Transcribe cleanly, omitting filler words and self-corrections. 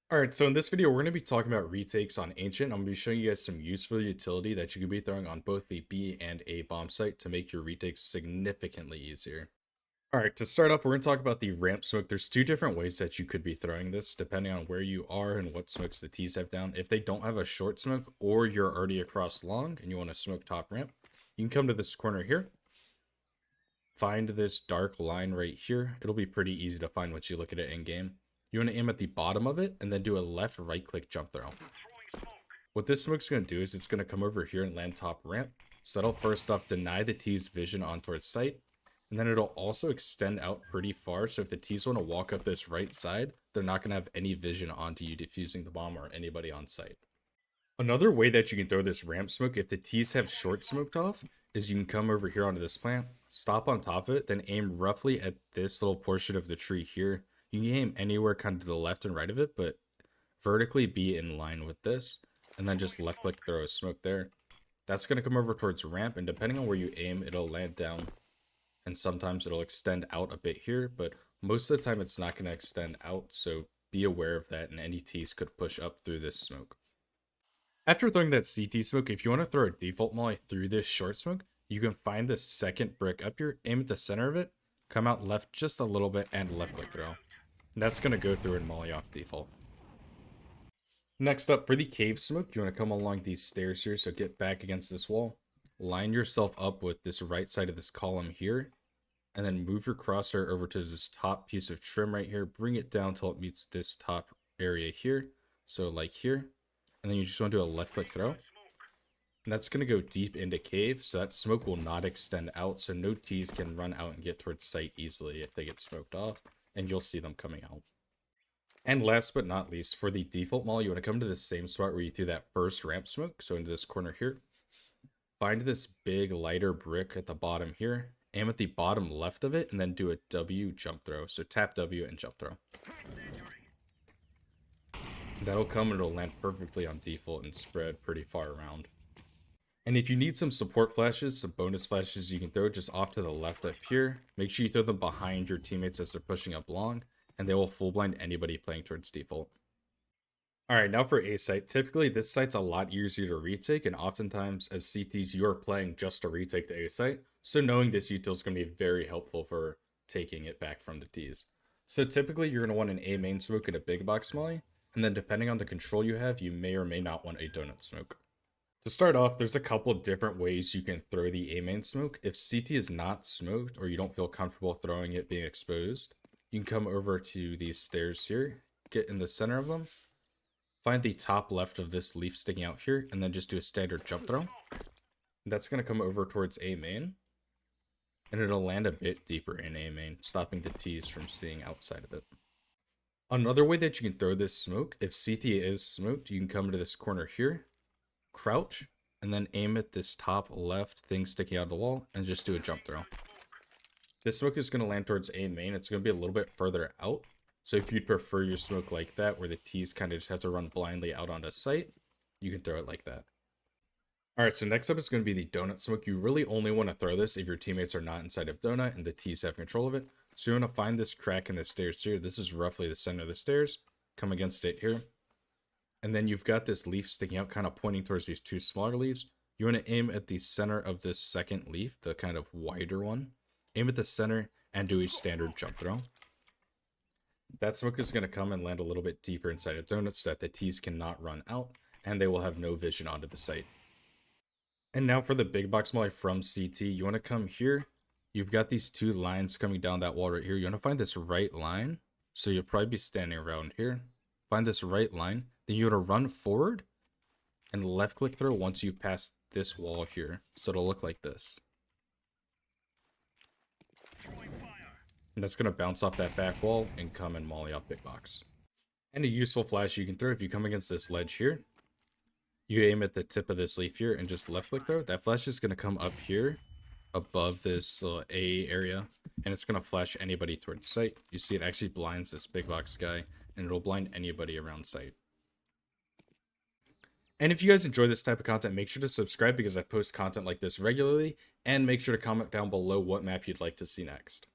Alright, so in this video, we're going to be talking about retakes on Ancient. I'm going to be showing you guys some useful utility that you can be throwing on both the B and A bomb site to make your retakes significantly easier. Alright, to start off, we're going to talk about the ramp smoke. There's two different ways that you could be throwing this, depending on where you are and what smokes the T's have down. If they don't have a short smoke, or you're already across long and you want to smoke top ramp, you can come to this corner here, find this dark line right here. It'll be pretty easy to find once you look at it in game. You want to aim at the bottom of it and then do a left right click jump throw. What this smoke's going to do is it's going to come over here and land top ramp. So that'll first off deny the T's vision on towards sight. And then it'll also extend out pretty far. So if the T's want to walk up this right side, they're not going to have any vision onto you defusing the bomb or anybody on site. Another way that you can throw this ramp smoke if the T's have short smoked off is you can come over here onto this plant, stop on top of it, then aim roughly at this little portion of the tree here. You can aim anywhere kind of to the left and right of it, but vertically be in line with this, and then just left click throw a smoke there. That's going to come over towards ramp, and depending on where you aim, it'll land down, and sometimes it'll extend out a bit here, but most of the time it's not going to extend out, so be aware of that, and any T's could push up through this smoke. After throwing that CT smoke, if you want to throw a default molly through this short smoke, you can find this second brick up here, aim at the center of it, come out left just a little bit, and left click throw. And that's going to go through and molly off default. Next up, for the cave smoke, you want to come along these stairs here, so get back against this wall. Line yourself up with this right side of this column here, and then move your crosshair over to this top piece of trim right here. Bring it down till it meets this top area here, so like here. And then you just want to do a left click throw. And that's going to go deep into cave, so that smoke will not extend out, so no T's can run out and get towards site easily if they get smoked off, and you'll see them coming out. And last but not least, for the default molly, you want to come to the same spot where you threw that first ramp smoke, so into this corner here. Find this big lighter brick at the bottom here, aim at the bottom left of it, and then do a W jump throw, so tap W and jump throw. That'll come and it'll land perfectly on default and spread pretty far around. And if you need some support flashes, some bonus flashes you can throw just off to the left up here, make sure you throw them behind your teammates as they're pushing up long, and they will full blind anybody playing towards default. Alright, now for A site. Typically, this site's a lot easier to retake, and oftentimes, as CTs, you are playing just to retake the A site, so knowing this util is going to be very helpful for taking it back from the Ts. So typically, you're going to want an A main smoke and a big box molly, and then depending on the control you have, you may or may not want a donut smoke. To start off, there's a couple different ways you can throw the A main smoke. If CT is not smoked or you don't feel comfortable throwing it being exposed, you can come over to these stairs here, get in the center of them, find the top left of this leaf sticking out here, and then just do a standard jump throw. That's going to come over towards A main, and it'll land a bit deeper in A main, stopping the T's from seeing outside of it. Another way that you can throw this smoke, if CT is smoked, you can come to this corner here, crouch, and then aim at this top left thing sticking out of the wall, and just do a jump throw. This smoke is going to land towards A main. It's going to be a little bit further out, so if you'd prefer your smoke like that, where the T's kind of just have to run blindly out onto site, you can throw it like that. Alright, so next up is going to be the donut smoke. You really only want to throw this if your teammates are not inside of donut and the T's have control of it. So you want to find this crack in the stairs here. This is roughly the center of the stairs. Come against it here. And then you've got this leaf sticking out, kind of pointing towards these two smaller leaves. You want to aim at the center of this second leaf, the kind of wider one. Aim at the center and do a standard jump throw. That smoke is going to come and land a little bit deeper inside of donuts so that the T's cannot run out, and they will have no vision onto the site. And now for the big box molly from CT, you want to come here. You've got these two lines coming down that wall right here. You want to find this right line. So you'll probably be standing around here. Find this right line. Then you want to run forward and left click throw once you pass this wall here. So it'll look like this. And that's going to bounce off that back wall and come and molly off big box. And a useful flash you can throw if you come against this ledge here. You aim at the tip of this leaf here and just left click throw. That flash is going to come up here above this A area, and it's going to flash anybody towards site. You see it actually blinds this big box guy, and it'll blind anybody around site. And if you guys enjoy this type of content, make sure to subscribe because I post content like this regularly, and make sure to comment down below what map you'd like to see next.